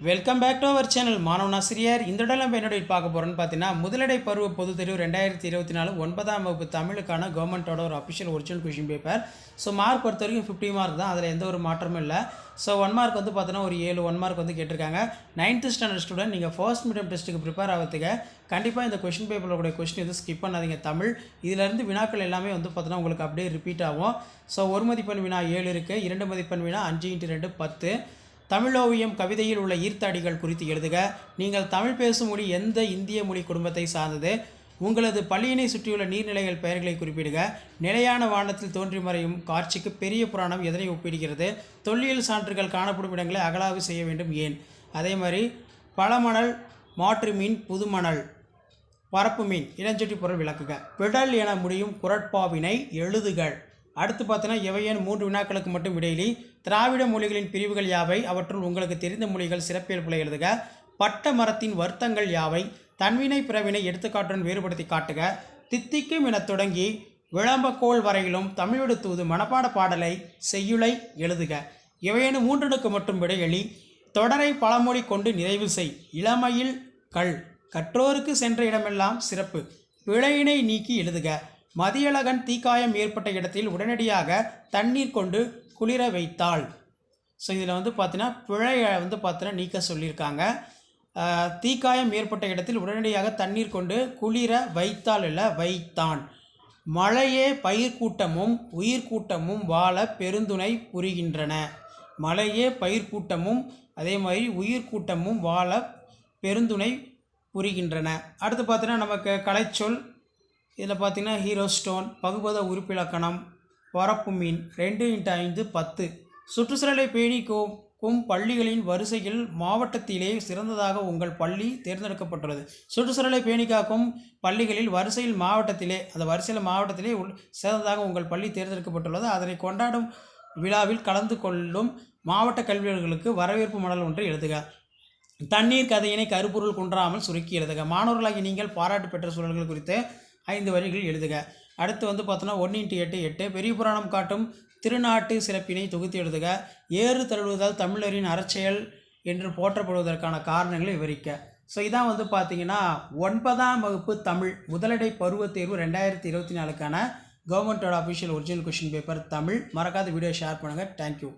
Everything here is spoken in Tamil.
Welcome back to our channel மாணவன் ஆசிரியர். இந்த இடம் நம்ம என்னோட பார்க்க போகிறோன்னு பார்த்தீங்கன்னா, முதலடை பருவ பொதுத் தேர்வு 2024 9ஆம் வகுப்பு தமிழுக்கான கவர்மெண்ட்டோட ஒரு official original question paper. So mark பொறுத்த வரைக்கும் 50 மார்க் தான், அதில் எந்த ஒரு மாற்றமும் இல்லை. ஸோ 1 மார்க் வந்து பார்த்தீங்கன்னா ஒரு 7 1 மார்க் வந்து கேட்டிருக்காங்க. 9th ஸ்டாண்டர்ட் ஸ்டூடெண்ட் நீங்கள் ஃபர்ஸ்ட் மீடியம் டெஸ்ட்டுக்கு ப்ரிப்பேர் ஆகிறதுக்கு கண்டிப்பாக இந்த கொஷின் பேப்பரோட கொஷின் எதுவும் ஸ்கிப் பண்ணாதீங்க. தமிழ் இதிலேருந்து வினாக்கள் எல்லாமே வந்து பார்த்தீங்கன்னா உங்களுக்கு அப்படியே ரிப்பீட் ஆகும். ஸோ 1 மதிப்பெண் வினா 7 இருக்குது, 2 மதிப்பெண் வினா 5x2 10. தமிழோவியம் கவிதையில் உள்ள ஈர்த்தடிகள் குறித்து எழுதுக. நீங்கள் தமிழ் பேசும் மொழி எந்த இந்திய மொழி குடும்பத்தை சார்ந்தது? உங்களது பள்ளியினை சுற்றியுள்ள நீர்நிலைகள் பெயர்களை குறிப்பிடுக. நிலையான வானத்தில் தோன்றி மறையும் காட்சிக்கு பெரிய புராணம் எதனை ஒப்பிடுகிறது? தொல்லியல் சான்றுகள் காணப்படும் இடங்களை அகலாய்வு செய்ய வேண்டும், ஏன்? அதே மாதிரி பழமணல், மாற்று மீன், புதுமணல், பரப்பு மீன், இளஞ்சொட்டி பொருள் விளக்குக. பிடல் என முடியும் குரட்பாவினை எழுதுகள். அடுத்து பார்த்தீங்கன்னா எவையேன் 3 வினாக்களுக்கு மட்டும் இடையிலி. திராவிட மொழிகளின் பிரிவுகள் யாவை? அவற்றுள் உங்களுக்கு தெரிந்த மொழிகள் சிறப்பியல்புகளை எழுதுக. பட்ட மரத்தின் வருத்தங்கள் யாவை? தன்வினை பிறவினை எடுத்துக்காட்டுடன் வேறுபடுத்தி காட்டுக. தித்திக்கும் என தொடங்கி விளம்பக்கோள் வரையிலும் தமிழோடு தூது மனப்பாட பாடலை செய்யுளை எழுதுக. எவையேனும் 3க்கு மட்டும் விடையளி. தொடரை பழமொழி கொண்டு நிறைவு செய். இளமையில் கல் கற்றோருக்கு சென்ற இடமெல்லாம் சிறப்பு. பிழையினை நீக்கி எழுதுக. மதியழகன் தீக்காயம் ஏற்பட்ட இடத்தில் உடனடியாக தண்ணீர் கொண்டு குளிர வைத்தாள். ஸோ இதில் வந்து பார்த்தீங்கன்னா பிழையை வந்து பார்த்தீங்கன்னா நீக்க சொல்லியிருக்காங்க. தீக்காயம் ஏற்பட்ட இடத்தில் உடனடியாக தண்ணீர் கொண்டு குளிர வைத்தாள் இல்லை வைத்தான். மழையே பயிர்க்கூட்டமும் உயிர்கூட்டமும் வாழ பெருந்துணை புரிகின்றன. மழையே பயிர்க்கூட்டமும் அதே மாதிரி உயிர்கூட்டமும் வாழ பெருந்துணை புரிகின்றன. அடுத்து பார்த்தீங்கன்னா நமக்கு கலைச்சொல். இதில் பார்த்திங்கன்னா ஹீரோ ஸ்டோன், பகுபத உறுப்பிலக்கணம், பரப்பு மீன், 2x5 10. சுற்றுச்சூழலை பேணிக்கும் பள்ளிகளின் வரிசையில் மாவட்டத்திலே சிறந்ததாக உங்கள் பள்ளி தேர்ந்தெடுக்கப்பட்டுள்ளது. சுற்றுச்சூழலை பேணிக்காக்கும் பள்ளிகளில் வரிசையில் மாவட்டத்திலே சிறந்ததாக உங்கள் பள்ளி தேர்ந்தெடுக்கப்பட்டுள்ளது. அதனை கொண்டாடும் விழாவில் கலந்து கொள்ளும் மாவட்ட கல்வியாளர்களுக்கு வரவேற்பு மடல் ஒன்றை எழுதுக. தண்ணீர் கதையினை கருப்பொருள் குன்றாமல் சுருக்கி எழுதுக. மாணவர்களாகி நீங்கள் பாராட்டு பெற்ற சூழல்கள் குறித்து 5 வரிகள் எழுதுக. அடுத்து வந்து பார்த்தோன்னா 1x8 8. பெரிய புராணம் காட்டும் திருநாட்டு சிறப்பினை தொகுத்து எழுதுக. ஏறு தழுவுதல் தமிழரின் அறச்செயல் என்று போற்றப்படுவதற்கான காரணங்களை விவரிக்க. ஸோ இதான் வந்து பார்த்தீங்கன்னா 9ஆம் வகுப்பு தமிழ் முதலடை பருவத் தேர்வு 2024க்கான கவர்மெண்ட்டோட official original question paper Tamil. மறக்காத வீடியோ ஷேர் பண்ணுங்கள். தேங்க்யூ.